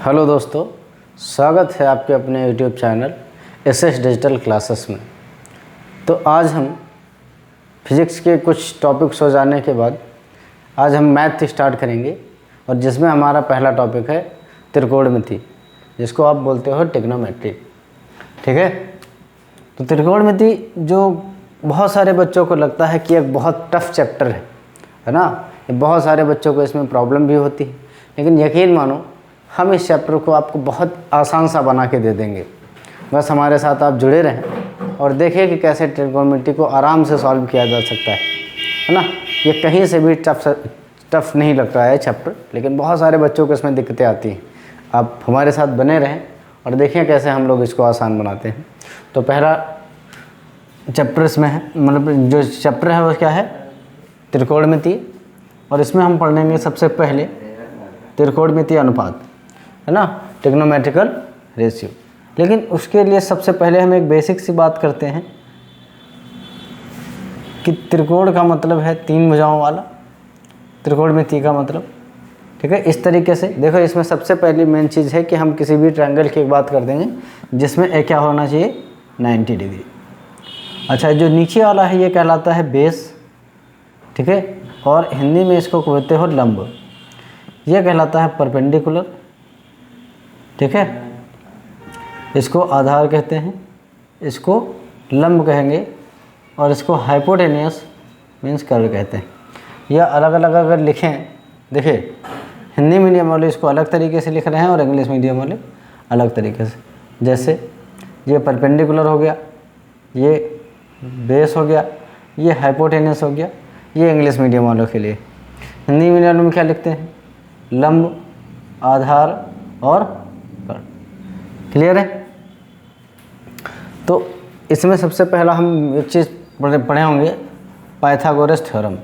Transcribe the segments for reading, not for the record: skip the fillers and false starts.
Hello दोस्तों, स्वागत है आपके अपने YouTube channel SS digital classes में। तो आज हम फिज़िक्स के कुछ टॉपिक्स हो जाने के बाद आज हम मैथ स्टार्ट करेंगे, और जिसमें हमारा पहला टॉपिक है त्रिकोणमिति, जिसको आप बोलते हो ट्रिग्नोमेट्री। ठीक है, तो त्रिकोणमिति जो बहुत सारे बच्चों को लगता है कि एक बहुत टफ चैप्टर है ना। बहुत सारे बच्चों को इसमें प्रॉब्लम भी होती है, लेकिन यकीन मानो हम इस चैप्टर को आपको बहुत आसान सा बना के दे देंगे। बस हमारे साथ आप जुड़े रहें और देखें कि कैसे ट्रिग्नोमेट्री को आराम से सॉल्व किया जा सकता है ना। ये कहीं से भी टफ नहीं लगता है चैप्टर, लेकिन बहुत सारे बच्चों को इसमें दिक्कतें आती हैं। आप हमारे साथ बने रहें और देखें कैसे हम लोग इसको आसान बनाते हैं। तो पहला चैप्टर इसमें है, मतलब जो चैप्टर है वो क्या है, त्रिकोणमिति। और इसमें हम पढ़ लेंगे सबसे पहले त्रिकोणमिति अनुपात, है ना, ट्रिग्नोमेट्रिकल रेशियो। लेकिन उसके लिए सबसे पहले हम एक बेसिक सी बात करते हैं कि त्रिकोण का मतलब है तीन भुजाओं वाला, त्रिकोणमिति का मतलब। ठीक है, इस तरीके से देखो, इसमें सबसे पहली मेन चीज़ है कि हम किसी भी ट्रायंगल की एक बात कर देंगे जिसमें ए क्या होना चाहिए, 90 डिग्री। अच्छा, जो नीचे वाला है ये कहलाता है बेस। ठीक है, और हिंदी में इसको कहते हो लंब। ये कहलाता है परपेंडिकुलर। ठीक है, इसको आधार कहते हैं, इसको लंब कहेंगे, और इसको हाइपोटेनियस मीन्स कर्व कहते हैं। यह अलग अलग अगर लिखें, देखिए हिंदी मीडियम वाले इसको अलग तरीके से लिख रहे हैं और इंग्लिश मीडियम वाले अलग तरीके से। जैसे ये परपेंडिकुलर हो गया, ये बेस हो गया, ये हाइपोटेनियस हो गया, ये इंग्लिश मीडियम वालों के लिए। हिंदी मीडियम में क्या लिखते हैं, लंब, आधार और कर्व। क्लियर है। तो इसमें सबसे पहला हम एक चीज़ पढ़े होंगे, पाइथागोरस थ्योरम।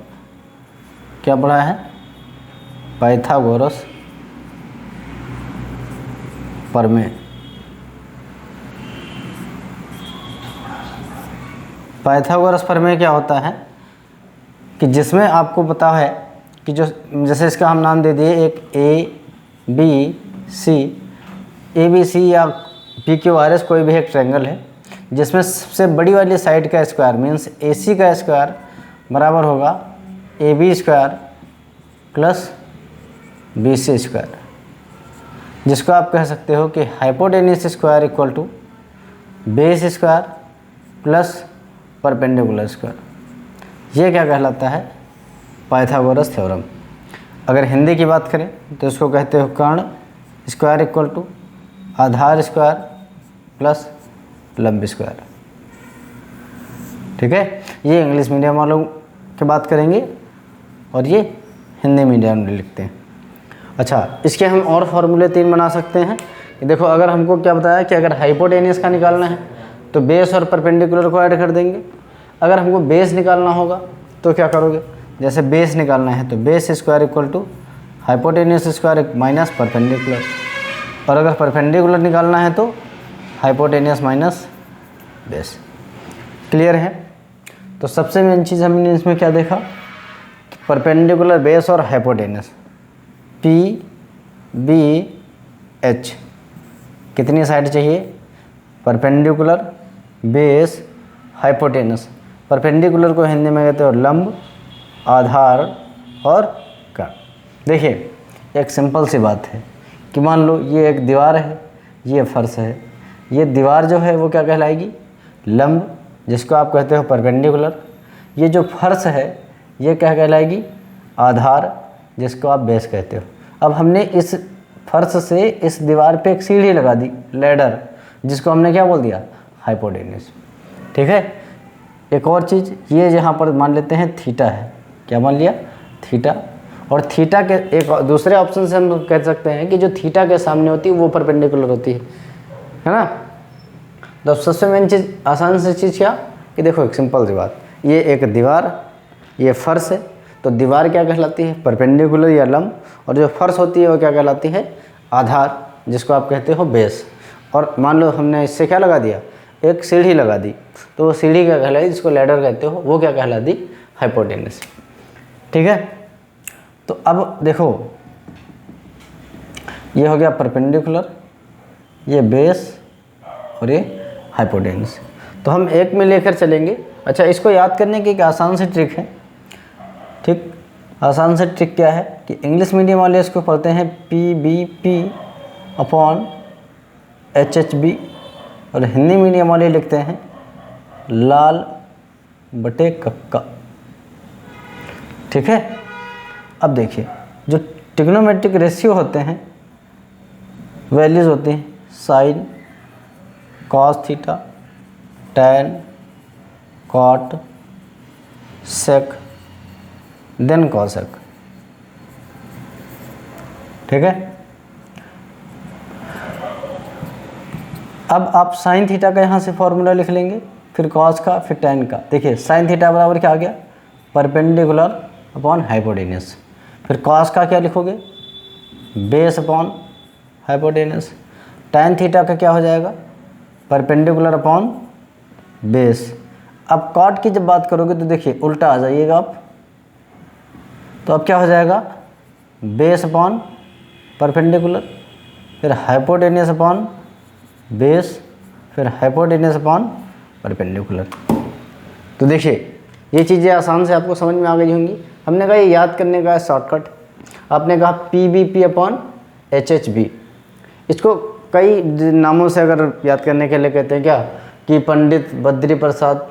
क्या पढ़ा है, पाइथागोरस प्रमेय। पाइथागोरस प्रमेय क्या होता है कि जिसमें आपको पता है कि जो, जैसे इसका हम नाम दे दिए एक ए बी सी या पी क्यू आर एस, कोई भी एक ट्रायंगल है जिसमें सबसे बड़ी वाली साइड का स्क्वायर मीन्स ए सी का स्क्वायर बराबर होगा A B square plus B C square, जिसको आप कह सकते हो कि hypotenuse square equal to base square plus perpendicular square. ये क्या कहलाता है, पाइथागोरस थ्योरम। अगर हिंदी की बात करें तो इसको कहते हो कर्ण स्क्वायर इक्वल टू आधार स्क्वायर प्लस लंब स्क्वायर। ठीक है, ये इंग्लिश मीडियम वालों की बात करेंगे और ये हिंदी मीडियम में लिखते हैं। अच्छा, इसके हम और फार्मूले 3 बना सकते हैं। देखो, अगर हमको क्या बताया कि अगर हाइपोटेनियस का निकालना है तो बेस और परपेंडिकुलर को ऐड कर देंगे। अगर हमको बेस निकालना होगा तो क्या करोगे, जैसे बेस निकालना है तो base square equal to hypotenuse square minus perpendicular, और अगर परपेंडिकुलर निकालना है तो हाइपोटेनियस माइनस बेस। क्लियर है। तो सबसे मेन चीज़ हमने इसमें क्या देखा, परपेंडिकुलर, बेस और हाइपोटेनियस, पी बी एच कितनी साइड चाहिए, परपेंडिकुलर, बेस, हाइपोटेनस। परपेंडिकुलर को हिंदी में कहते हो लंब, आधार और कर्व। देखिए, एक सिंपल सी बात है कि मान लो ये एक दीवार है, ये फर्श है। ये दीवार जो है वो क्या कहलाएगी, लंब, जिसको आप कहते हो परपेंडिकुलर। ये जो फर्श है ये क्या कहलाएगी, आधार, जिसको आप बेस कहते हो। अब हमने इस फर्श से इस दीवार पे एक सीढ़ी लगा दी, लैडर, जिसको हमने क्या बोल दिया, हाइपोटेन्यूज। ठीक है, एक और चीज़, ये जहाँ पर मान लेते हैं थीटा है, क्या मान लिया, थीटा। और थीटा के एक दूसरे ऑप्शन से हम कह सकते हैं कि जो थीटा के सामने होती है वो परपेंडिकुलर होती है ना। तो सबसे मेन चीज़, आसान से चीज़ क्या कि देखो, एक सिंपल सी बात, ये एक दीवार, ये फर्श है, तो दीवार क्या कहलाती है, परपेंडिकुलर या लंब, और जो फर्श होती है वो क्या कहलाती है, आधार, जिसको आप कहते हो बेस। और मान लो हमने इससे क्या लगा दिया, एक सीढ़ी लगा दी, तो वो सीढ़ी क्या कहलाई, जिसको लैडर कहते हो, वो क्या कहलाती, हाइपोटेनस। ठीक है। तो अब देखो, ये हो गया परपेंडिकुलर, ये बेस और ये हाइपोटेन्यूस। तो हम एक में लेकर चलेंगे। अच्छा, इसको याद करने की एक आसान सी ट्रिक है। ठीक, आसान सी ट्रिक क्या है कि इंग्लिश मीडियम वाले इसको पढ़ते हैं PBP अपॉन HHB, और हिंदी मीडियम वाले लिखते हैं लाल बटे कक्का। ठीक है। अब देखिए, जो ट्रिग्नोमेट्रिक रेशियो होते हैं, वैल्यूज़ होती हैं sine, cos theta, tan, cot, sec, then cosec. ठीक है। अब आप साइन थीटा का यहाँ से फॉर्मूला लिख लेंगे, फिर कॉस का, फिर टैन का। देखिए साइन थीटा बराबर क्या आ गया, परपेंडिकुलर अपॉन हाइपोटेन्यूस। फिर कॉस का क्या लिखोगे, base upon hypotenuse. Tan theta का क्या हो जाएगा, परपेंडिकुलर अपॉन बेस। अब कॉट की जब बात करोगे तो देखिए उल्टा आ जाइएगा आप, तो अब क्या हो जाएगा, बेस अपॉन परपेंडिकुलर, फिर हाइपोटेन्यूस अपॉन बेस, फिर हाइपोटेन्यूस अपॉन परपेंडिकुलर। तो देखिए ये चीज़ें आसान से आपको समझ में आ गई होंगी। हमने कहा ये याद करने का है शॉर्टकट। आपने कहा PBP अपॉन HHB। इसको कई नामों से अगर याद करने के लिए कहते हैं क्या, कि पंडित बद्री प्रसाद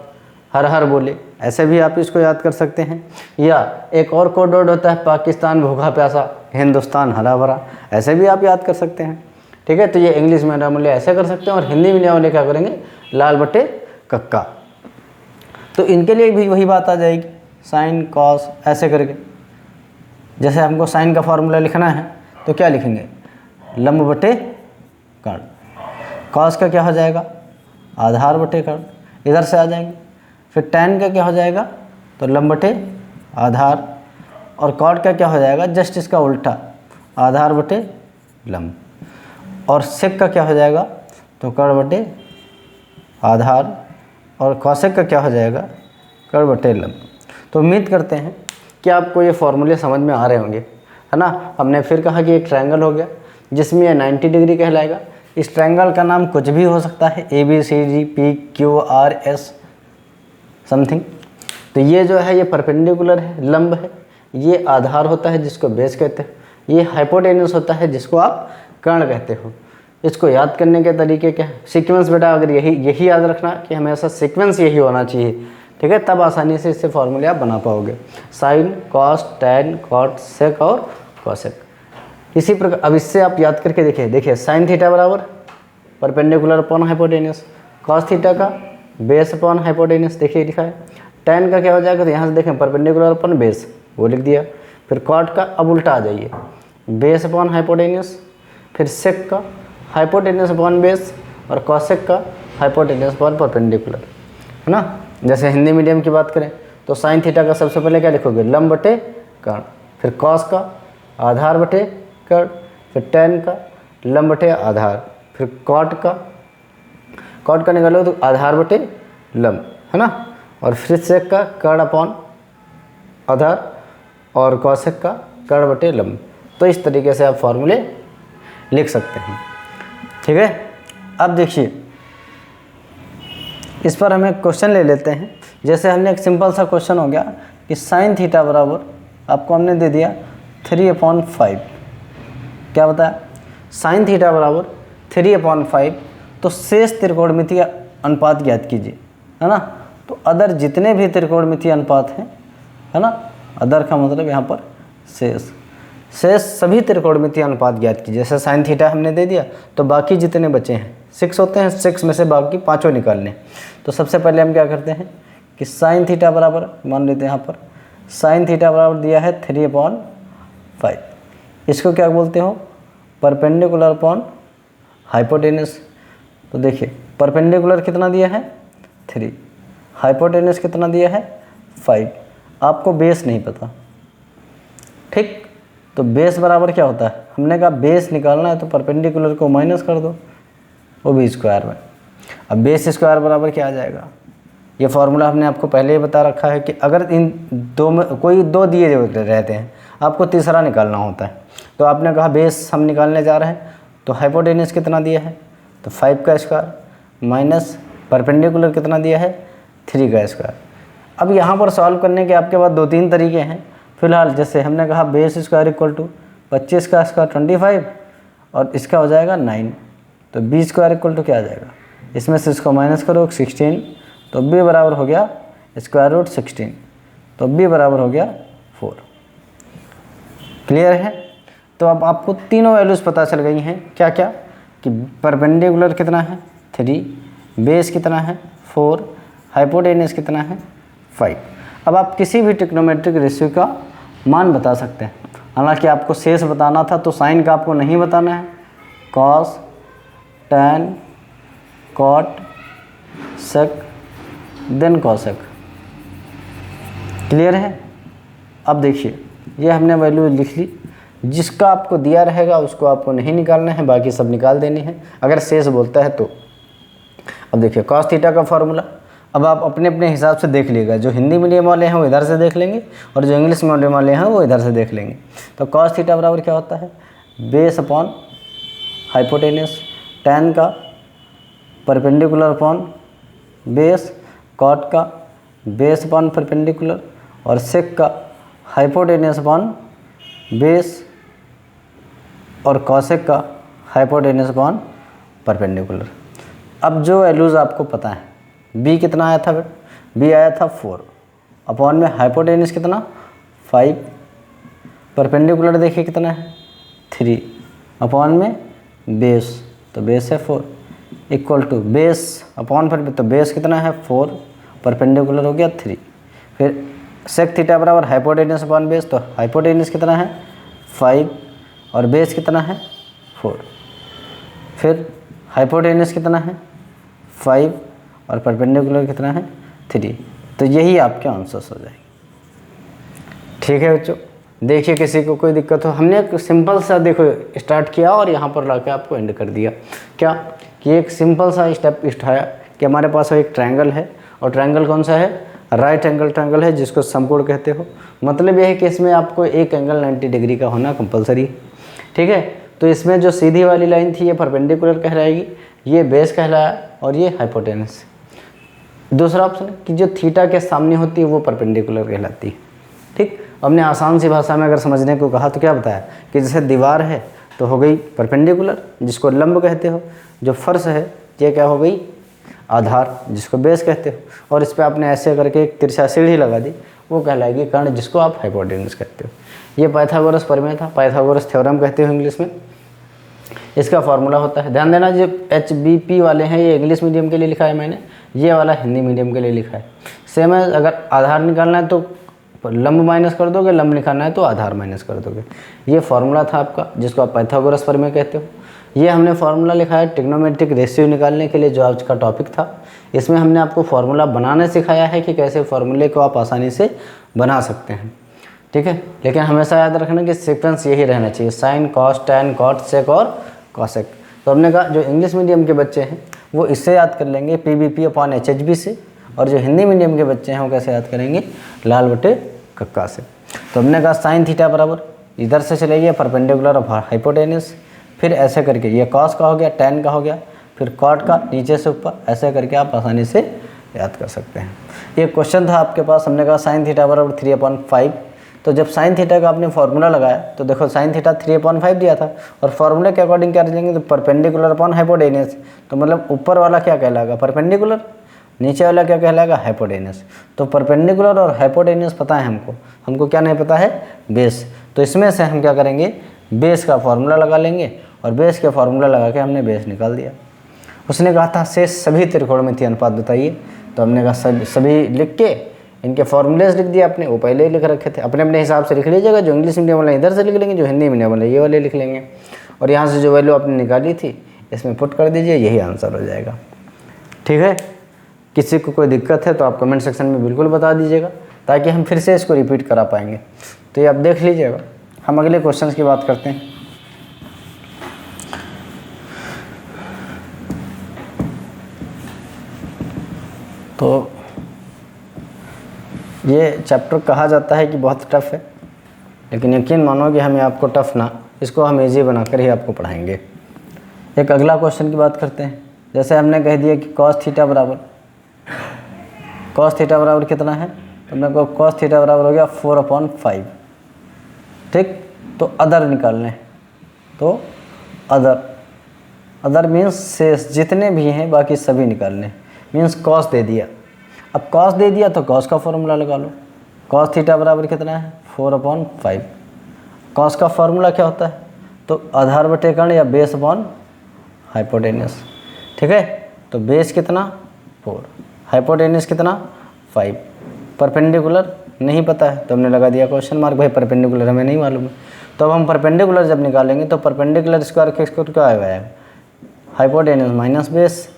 हर हर बोले, ऐसे भी आप इसको याद कर सकते हैं। या एक और कोड वर्ड होता है पाकिस्तान भूखा प्यासा, हिंदुस्तान हरा भरा, ऐसे भी आप याद कर सकते हैं। ठीक है। तो ये इंग्लिश मीडियम वाले ऐसे कर सकते हैं, और हिंदी मीडियम वाले क्या करेंगे, लाल बटे कक्का। तो इनके लिए भी वही बात आ जाएगी, साइन कॉस ऐसे करके। जैसे हमको साइन का फॉर्मूला लिखना है तो क्या लिखेंगे, लंब बटे कर्ण। कॉस का क्या हो जाएगा, आधार बटे कर्ण, इधर से आ जाएंगे। फिर टैन का क्या हो जाएगा, तो लंब बटे आधार। और कॉट का क्या हो जाएगा, जस्ट इसका उल्टा, आधार बटे लंब। और सेक का क्या हो जाएगा, तो कर्ण बटे आधार। और कॉसेक का क्या हो जाएगा, कर्ण बटे लंब। तो उम्मीद करते हैं कि आपको ये फॉर्मूले समझ में आ रहे होंगे, है ना। हमने फिर कहा कि एक ट्रायंगल हो गया जिसमें ये 90 डिग्री कहलाएगा। इस ट्रायंगल का नाम कुछ भी हो सकता है, ABCDPQRS समथिंग। तो ये जो है ये परपेंडिकुलर है, लंब है। ये आधार होता है जिसको बेस कहते हैं। ये हाइपोटेन्यूस होता है जिसको आप कर्ण कहते हो। इसको याद करने के तरीके क्या है, सीक्वेंस बेटा अगर यही याद रखना कि हमेशा सीक्वेंस यही होना चाहिए। ठीक है, तब आसानी से इससे फॉर्मूले आप बना पाओगे, sine cos tan cot sec और कॉसेक। इसी प्रकार अब इससे आप याद करके देखिए साइन थीटा बराबर perpendicular upon hypotenuse, cos theta का बेस अपॉन हाइपोटेन्यूस, देखिए लिखा है। टैन का क्या हो जाएगा, तो यहाँ से देखें परपेंडिकुलर अपॉन बेस, वो लिख दिया। फिर कॉट का अब उल्टा आ जाइए, बेस अपॉन हाइपोटेन्यूस। फिर सेक का हाइपोटेन्यूस अपॉन बेस, और कॉसेक का हाइपोटेन्यूस अपॉन परपेंडिकुलर, है ना। जैसे हिंदी मीडियम की बात करें तो साइन थीटा का सबसे पहले क्या लिखोगे, लंब बटे कर्ण। फिर कॉस का आधार बटे कर्ण। फिर टैन का लंब बटे आधार। फिर कॉट का निकालो तो आधार बटे लंब, है ना। और फिर सेक का कर्ण अपॉन आधार, और कॉसेक का कर्ण बटे लंब। तो इस तरीके से आप फॉर्मूले लिख सकते हैं। ठीक है। अब देखिए इस पर हम एक क्वेश्चन ले लेते हैं। जैसे हमने एक सिंपल सा क्वेश्चन हो गया कि साइन थीटा बराबर आपको हमने दे दिया 3/5। क्या बताया, साइन थीटा बराबर 3/5। तो शेष त्रिकोणमितीय अनुपात ज्ञात कीजिए, है ना। तो अदर जितने भी त्रिकोणमितीय अनुपात हैं, है ना, अदर का मतलब यहाँ पर शेष सभी त्रिकोणमितीय अनुपात ज्ञात कीजिए। जैसे साइन थीटा हमने दे दिया, तो बाकी जितने बचे हैं 6 होते हैं, 6 में से बाकी 5 निकालने। तो सबसे पहले हम क्या करते हैं कि साइन थीटा बराबर मान लेते हैं, यहाँ पर साइन थीटा बराबर दिया है 3/5। इसको क्या बोलते हो, परपेंडिकुलर अपॉन हाइपोटेन्यूस। तो देखिए परपेंडिकुलर कितना दिया है 3, हाइपोटेन्यूस कितना दिया है 5। आपको बेस नहीं पता, ठीक। तो बेस बराबर क्या होता है, हमने कहा बेस निकालना है तो परपेंडिकुलर को माइनस कर दो, वो भी स्क्वायर में। अब बेस स्क्वायर बराबर क्या आ जाएगा, ये फार्मूला हमने आपको पहले ही बता रखा है कि अगर इन दो में कोई दो दिए रहते हैं, आपको तीसरा निकालना होता है। तो आपने कहा बेस हम निकालने जा रहे हैं, तो हाइपोटेनस कितना दिया है, तो 5 का स्क्वायर माइनस परपेंडिकुलर कितना दिया है, 3 का स्क्वायर। अब यहाँ पर सॉल्व करने के आपके पास 2-3 तरीके हैं। फिलहाल जैसे हमने कहा बेस स्क्वायर इक्वल टू 25 का स्क्वायर 25 और इसका हो जाएगा 9, तो बी स्क्वायर इक्वल टू क्या आ जाएगा, इसमें से इसको माइनस करो 16, तो बी बराबर हो गया स्क्वायर रूट 16, तो बी बराबर हो गया 4। क्लियर है। तो अब आपको तीनों वैल्यूज़ पता चल गई हैं, क्या क्या, कि परपेंडिकुलर कितना है 3, बेस कितना है 4, हाइपोटेनस कितना है 5। अब आप किसी भी ट्रिग्नोमेट्रिक रेशियो का मान बता सकते हैं। हालांकि आपको शेष बताना था, तो साइन का आपको नहीं बताना है, cos, tan, cot, sec, then cosec. Clear है। अब देखिए ये हमने वैल्यू लिख ली, जिसका आपको दिया रहेगा उसको आपको नहीं निकालना है, बाकी सब निकाल देनी है अगर शेष बोलता है तो। अब देखिए कॉस थीटा का फॉर्मूला, अब आप अपने अपने हिसाब से देख लीजिएगा। जो हिंदी मीडियम वाले हैं वो इधर से देख लेंगे और जो इंग्लिश मीडियम वाले हैं वो इधर से देख लेंगे। तो कॉस थीटा बराबर क्या होता है, बेस अपॉन हाइपोटेनस, टैन का परपेंडिकुलर अपॉन बेस, कॉट का बेस अपॉन परपेंडिकुलर और सेक का हाइपोटेनस अपॉन बेस और कॉसेक का हाइपोटेनस अपॉन परपेंडिकुलर। अब जो वैल्यूज़ आपको पता है, बी कितना आया था, बी आया था 4 अपॉन में हाइपोटेनस कितना 5, परपेंडिकुलर देखिए कितना है 3 अपॉन में बेस, तो बेस है 4 इक्वल टू बेस अपॉन पर, तो बेस कितना है 4, परपेंडिकुलर हो गया 3। फिर सेक थीटा बराबर हाइपोटेनस अपॉन बेस, तो हाइपोटेनस कितना है 5 और बेस कितना है 4। फिर हाइपोटेनस कितना है 5 और परपेंडिकुलर कितना है 3। तो यही आपके आंसर्स हो जाएंगे। ठीक है बच्चों, देखिए किसी को कोई दिक्कत हो, हमने एक सिंपल सा देखो स्टार्ट किया और यहाँ पर लाके आपको एंड कर दिया। क्या कि एक सिंपल सा स्टेप उठाया कि हमारे पास एक ट्रायंगल है, और ट्रायंगल कौन सा है, राइट एंगल ट्रायंगल है, जिसको समकोण कहते हो। मतलब यह है कि इसमें आपको एक एंगल 90 डिग्री का होना कंपलसरी है। ठीक है, तो इसमें जो सीधी वाली लाइन थी ये परपेंडिकुलर कहलाएगी, ये बेस कहलाया और ये हाइपोटेनस। दूसरा ऑप्शन कि जो थीटा के सामने होती है वो परपेंडिकुलर कहलाती है। ठीक, हमने आसान सी भाषा में अगर समझने को कहा तो क्या बताया कि जैसे दीवार है तो हो गई परपेंडिकुलर, जिसको लंब कहते हो, जो फर्श है ये क्या हो गई आधार, जिसको बेस कहते हो, और इस पर आपने ऐसे करके एक तिरछा सीढ़ी लगा दी, वो कहलाएगी कर्ण, जिसको आप हाइपोटेनस कहते हो। ये पाइथागोरस प्रमेय था, पाइथागोरस थ्योरम कहते हो इंग्लिश में। इसका फॉर्मूला होता है, ध्यान देना जो HBP वाले हैं ये इंग्लिश मीडियम के लिए लिखा है मैंने, ये वाला हिंदी मीडियम के लिए लिखा है। सेम है, अगर आधार निकालना है तो लंब माइनस कर दोगे, लंब निकालना है तो आधार माइनस कर दोगे। ये फार्मूला था आपका, जिसको आप पाइथागोरस प्रमेय कहते हो। ये हमने फार्मूला लिखा है ट्रिग्नोमेट्रिक रेशियो निकालने के लिए, जो आज का टॉपिक था। इसमें हमने आपको फार्मूला बनाने सिखाया है कि कैसे फार्मूले को आप आसानी से बना सकते हैं। ठीक है, लेकिन हमेशा याद रखना कि सीक्वेंस यही रहना चाहिए, sign, cos, tan, cot, sec और कॉसेक। तो हमने कहा जो इंग्लिश मीडियम के बच्चे हैं वो इससे याद कर लेंगे PBP अपॉन HHB से, और जो हिंदी मीडियम के बच्चे हैं वो कैसे याद करेंगे, लाल बटे कक्का से। तो हमने कहा साइन थीटा बराबर इधर से चलेगी परपेंडिकुलर ऑफ हाइपोटेनस, फिर ऐसे करके ये कॉस का हो गया, टैन का हो गया, फिर कॉट का नीचे से ऊपर, ऐसे करके आप आसानी से याद कर सकते हैं। ये क्वेश्चन था आपके पास, हमने कहा साइन थीटा बराबर 3/5। तो जब साइन थीटा का आपने फार्मूला लगाया तो देखो साइन थीटा 3/5 दिया था, और फार्मूले के अकॉर्डिंग क्या लेंगे तो परपेंडिकुलर अपॉन हाइपोटेनस। तो मतलब ऊपर वाला क्या कहलाएगा परपेंडिकुलर, नीचे वाला क्या कहलाएगा हाइपोटेनस। तो परपेंडिकुलर और हाइपोटेनस पता है हमको क्या नहीं पता है बेस। तो इसमें से हम क्या करेंगे, बेस का फार्मूला लगा लेंगे, और बेस के फार्मूला लगा के हमने बेस निकाल दिया। उसने कहा था शेष सभी त्रिकोणमितीय अनुपात बताइए, तो हमने कहा सभी लिख के इनके फॉर्मूलेज लिख दिए अपने, वो पहले ही लिख रखे थे, अपने अपने हिसाब से लिख लीजिएगा। जो इंग्लिश मीडियम वाला इधर से लिख लेंगे, जो हिंदी मीडियम वाला ये वाले लिख लेंगे, और यहाँ से जो वैल्यू आपने निकाली थी इसमें पुट कर दीजिए, यही आंसर हो जाएगा। ठीक है, किसी को कोई दिक्कत है तो आप कमेंट सेक्शन में बिल्कुल बता दीजिएगा, ताकि हम फिर से इसको रिपीट करा पाएंगे। तो ये आप देख लीजिएगा। हम अगले क्वेश्चन की बात करते हैं। तो ये चैप्टर कहा जाता है कि बहुत टफ है, लेकिन यकीन मानो कि हमें आपको टफ ना, इसको हम ईजी बनाकर ही आपको पढ़ाएंगे। एक अगला क्वेश्चन की बात करते हैं। जैसे हमने कह दिया कि cos थीटा बराबर कितना है, तो हमने कहा cos थीटा बराबर हो गया 4/5। ठीक, तो अदर निकालने, तो अदर मीन्स शेष जितने भी हैं बाकी सभी निकालने, मीन्स cos दे दिया। अब cos दे दिया तो cos का फॉर्मूला लगा लो। cos थीटा बराबर कितना है 4/5। cos का फॉर्मूला क्या होता है, तो आधार बटे कर्ण या बेस अपॉन हाइपोटेन्यूस। ठीक है, तो बेस कितना 4, हाइपोटेन्यूस कितना 5, परपेंडिकुलर नहीं पता है तो हमने लगा दिया क्वेश्चन मार्क, भाई परपेंडिकुलर हमें नहीं मालूम है। तो अब हम परपेंडिकुलर जब निकालेंगे तो परपेंडिकुलर स्क्वायर के स्क्वायर क्या आएगा, हाइपोटेन्यूस माइनस बेस।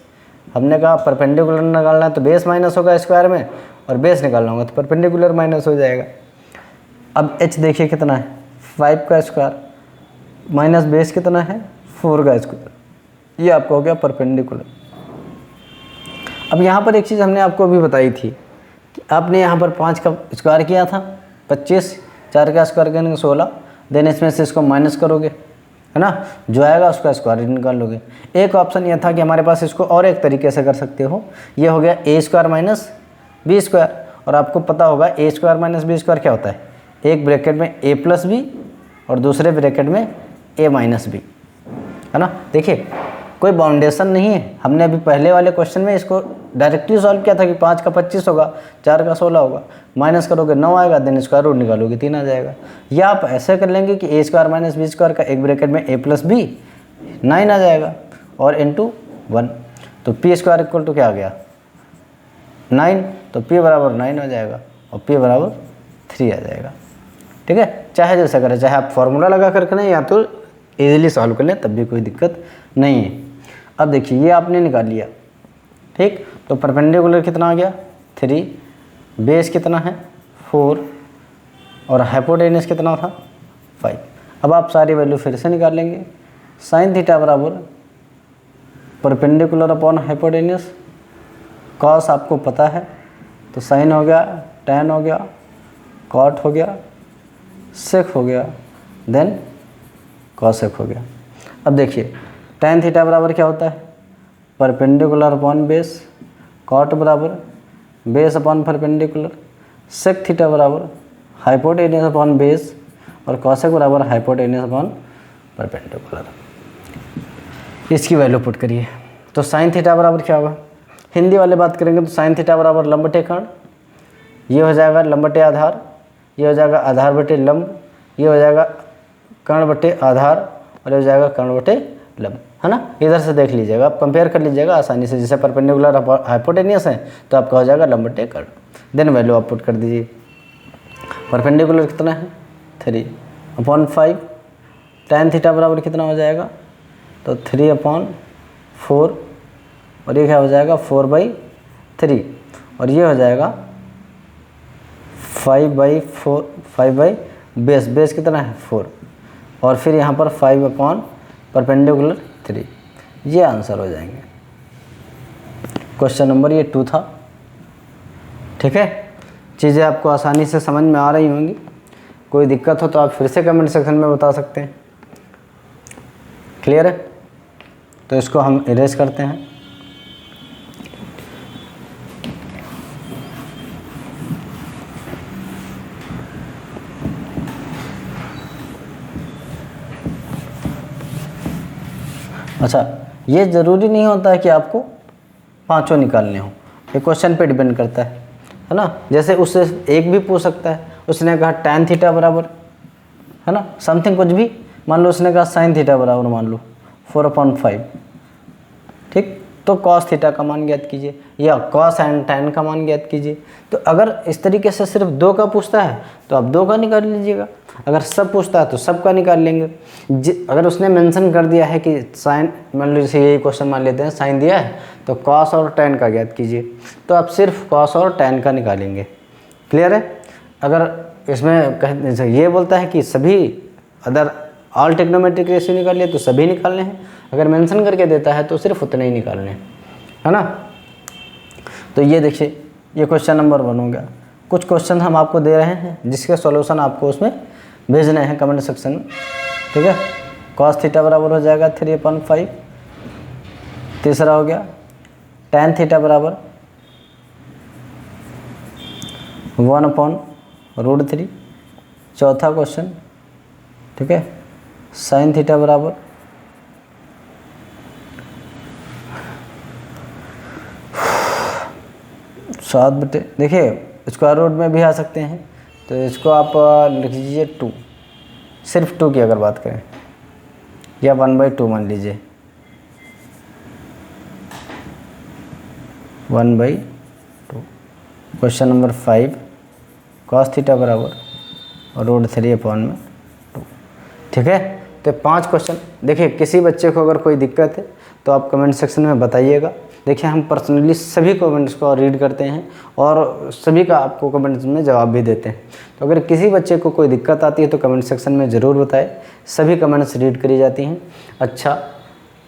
हमने कहा परपेंडिकुलर निकालना है तो बेस माइनस होगा स्क्वायर में, और बेस निकालना होगा तो परपेंडिकुलर माइनस हो जाएगा। अब h देखिए कितना है 5 का स्क्वायर माइनस बेस कितना है 4 का स्क्वायर, ये आपको हो गया परपेंडिकुलर। अब यहाँ पर एक चीज़ हमने आपको अभी बताई थी कि आपने यहाँ पर 5 का स्क्वायर किया था 25, 4 का स्क्वायर करेंगे 16, देन इसमें से इसको माइनस करोगे, है ना, जो आएगा उसका स्क्वायर निकाल लोगे। एक ऑप्शन यह था कि हमारे पास इसको और एक तरीके से कर सकते हो, ये हो गया a square minus B square, और आपको पता होगा a square minus B square क्या होता है, एक ब्रैकेट में a प्लस बी और दूसरे ब्रैकेट में a माइनस बी, है ना। देखिए कोई बाउंडेशन नहीं है, हमने अभी पहले वाले क्वेश्चन में इसको डायरेक्टली सॉल्व किया था कि 5 का 25 होगा, 4 का 16 होगा, माइनस करोगे 9 आएगा, देन स्क्वायर रूट निकालोगे 3 आ जाएगा। या आप ऐसे कर लेंगे कि a square minus B square का एक ब्रैकेट में a प्लस बी 9 आ जाएगा और इंटू 1, तो p स्क्वायर इक्वल टू क्या आ गया 9, तो p बराबर 9 हो जाएगा और p बराबर 3 आ जाएगा। ठीक है, चाहे जैसा करें, चाहे आप फॉर्मूला लगा कर करें या तो ईजिली सॉल्व कर लें, तब भी कोई दिक्कत नहीं है। अब देखिए ये आपने निकाल लिया, ठीक, तो परपेंडिकुलर कितना आ गया 3, बेस कितना है 4 और हाइपोटेन्यूस कितना था 5। अब आप सारी वैल्यू फिर से निकाल लेंगे। साइन थीटा बराबर परपेंडिकुलर अपॉन हाइपोटेन्यूस, कॉस आपको पता है तो साइन हो गया, टैन हो गया, कॉट हो गया, सेक हो गया, देन कॉसेक हो गया। अब देखिए टैन थीटा बराबर क्या होता है परपेंडिकुलर अपॉन बेस, कॉट बराबर base upon perpendicular, sec theta बराबर हाइपोटेन्यूस अपॉन बेस और कॉसेक बराबर हाइपोटेन्यूस अपॉन परपेंडिकुलर। इसकी वैल्यू पुट करिए तो साइन थीटा बराबर क्या होगा, हिंदी वाले बात करेंगे तो साइन थीटा बराबर लंब बटे कर्ण, ये हो जाएगा लंब बटे आधार, ये हो जाएगा आधार बटे लंब, ये हो जाएगा कर्ण बटे आधार और ये हो जाएगा कर्ण बटे लंब, है ना। इधर से देख लीजिएगा, आप कंपेयर कर लीजिएगा आसानी से, जैसे परपेंडिकुलर हाइपोटेन्यूस है तो आपका हो जाएगा लंब बटे कर्ण, देन वैल्यू आप पुट कर दीजिए। परपेंडिकुलर कितना है 3/5, टैन थीटा बराबर कितना हो जाएगा तो 3/4 और ये क्या हो जाएगा 4/3 और ये हो जाएगा 5/4, 5 बेस कितना है 4 और फिर यहाँ पर 5 परपेंडिकुलर 3, ये आंसर हो जाएंगे। क्वेश्चन नंबर ये 2 था। ठीक है, चीज़ें आपको आसानी से समझ में आ रही होंगी, कोई दिक्कत हो तो आप फिर से कमेंट सेक्शन में बता सकते हैं। क्लियर है, तो इसको हम इरेज करते हैं। अच्छा, ये ज़रूरी नहीं होता है कि आपको पांचों निकालने हो, ये क्वेश्चन पे डिपेंड करता है ना। जैसे उससे एक भी पूछ सकता है, उसने कहा टैन थीटा बराबर, है ना, समथिंग कुछ भी, मान लो उसने कहा साइन थीटा बराबर मान लो 4/5, ठीक, तो कॉस थीटा का मान ज्ञात कीजिए या कॉस एंड टैन का मान ज्ञात कीजिए। तो अगर इस तरीके से सिर्फ 2 का पूछता है तो आप 2 का निकाल लीजिएगा, अगर सब पूछता है तो सब का निकाल लेंगे। अगर उसने मेंशन कर दिया है कि साइन, मान लो जैसे यही क्वेश्चन मान लेते हैं साइन दिया है तो कॉस और टैन का ज्ञात कीजिए, तो आप सिर्फ कॉस और टैन का निकालेंगे। क्लियर है। अगर इसमें ये बोलता है कि सभी अदर ऑल ट्रिग्नोमेट्रिक रेशियो निकालिए तो सभी निकालने हैं, अगर मेंशन करके देता है तो सिर्फ उतने ही निकालने हैं, है ना। तो ये देखिए ये क्वेश्चन नंबर 1 हो गया। कुछ क्वेश्चन हम आपको दे रहे हैं जिसके सॉल्यूशन आपको उसमें भेजने हैं कमेंट सेक्शन में, ठीक है। cos थीटा बराबर हो जाएगा 3/5। तीसरा हो गया tan थीटा बराबर 1/√3। चौथा क्वेश्चन, ठीक है, sin थीटा बराबर 7 देखिए स्क्वायर रूट में भी आ सकते हैं, तो इसको आप लिख लीजिए 2, सिर्फ 2 की अगर बात करें, या 1/2 मान लीजिए, 1/2। क्वेश्चन नंबर 5, cos थीटा बराबर √3/2, ठीक है। तो 5 क्वेश्चन। देखिए किसी बच्चे को अगर कोई दिक्कत है तो आप कमेंट सेक्शन में बताइएगा। देखिए हम पर्सनली सभी कमेंट्स को रीड करते हैं और सभी का आपको कमेंट्स में जवाब भी देते हैं। तो अगर किसी बच्चे को कोई दिक्कत आती है तो कमेंट सेक्शन में ज़रूर बताएं, सभी कमेंट्स रीड करी जाती हैं। अच्छा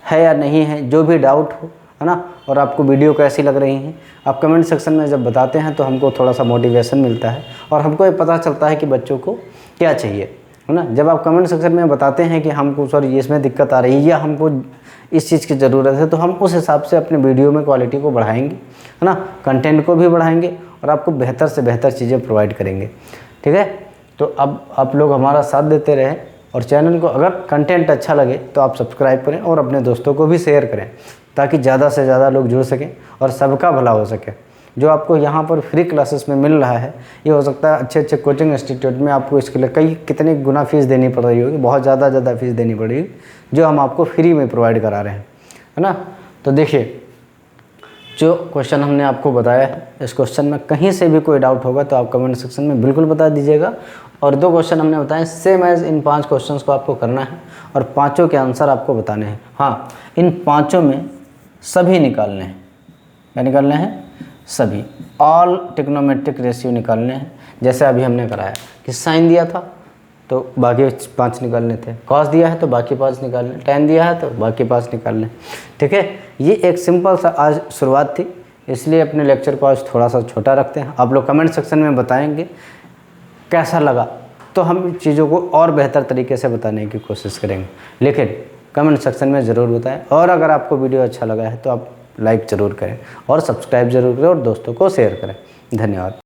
है या नहीं है, जो भी डाउट हो, है ना, और आपको वीडियो कैसी लग रही हैं, आप कमेंट सेक्शन में जब बताते हैं तो हमको थोड़ा सा मोटिवेशन मिलता है और हमको ये पता चलता है कि बच्चों को क्या चाहिए, है ना। जब आप कमेंट सेक्शन में बताते हैं कि हमको सर इसमें दिक्कत आ रही है या हमको इस चीज़ की ज़रूरत है, तो हम उस हिसाब से अपने वीडियो में क्वालिटी को बढ़ाएंगे, है ना, कंटेंट को भी बढ़ाएंगे और आपको बेहतर से बेहतर चीज़ें प्रोवाइड करेंगे, ठीक है। तो अब आप लोग हमारा साथ देते रहें और चैनल को अगर कंटेंट अच्छा लगे तो आप सब्सक्राइब करें और अपने दोस्तों को भी शेयर करें, ताकि ज़्यादा से ज़्यादा लोग जुड़ सकें और सबका भला हो सके। जो आपको यहाँ पर फ्री क्लासेस में मिल रहा है, ये हो सकता है अच्छे अच्छे कोचिंग इंस्टीट्यूट में आपको इसके लिए कितने गुना फीस देनी पड़ रही होगी, बहुत ज़्यादा फीस देनी पड़ेगी, जो हम आपको फ्री में प्रोवाइड करा रहे हैं, है ना। तो देखिए जो क्वेश्चन हमने आपको बताया है, इस क्वेश्चन में कहीं से भी कोई डाउट होगा तो आप कमेंट सेक्शन में बिल्कुल बता दीजिएगा। और 2 क्वेश्चन हमने बताए, सेम एज इन 5 क्वेश्चंस को आपको करना है और 5 के आंसर आपको बताने हैं। हाँ, इन 5 में सभी निकालने हैं, क्या निकालने हैं, सभी, ऑल ट्रिग्नोमेट्रिक रेशियो निकालने हैं। जैसे अभी हमने कराया कि साइन दिया था तो बाकी 5 निकालने थे, कॉस दिया है तो बाकी 5 निकालने, टैन दिया है तो बाकी 5 निकालने, ठीक है। ये एक सिंपल सा आज शुरुआत थी, इसलिए अपने लेक्चर को आज थोड़ा सा छोटा रखते हैं। आप लोग कमेंट सेक्शन में बताएंगे कैसा लगा, तो हम चीज़ों को और बेहतर तरीके से बताने की कोशिश करेंगे, लेकिन कमेंट सेक्शन में ज़रूर बताएं। और अगर आपको वीडियो अच्छा लगा है तो आप लाइक ज़रूर करें और सब्सक्राइब ज़रूर करें और दोस्तों को शेयर करें। धन्यवाद।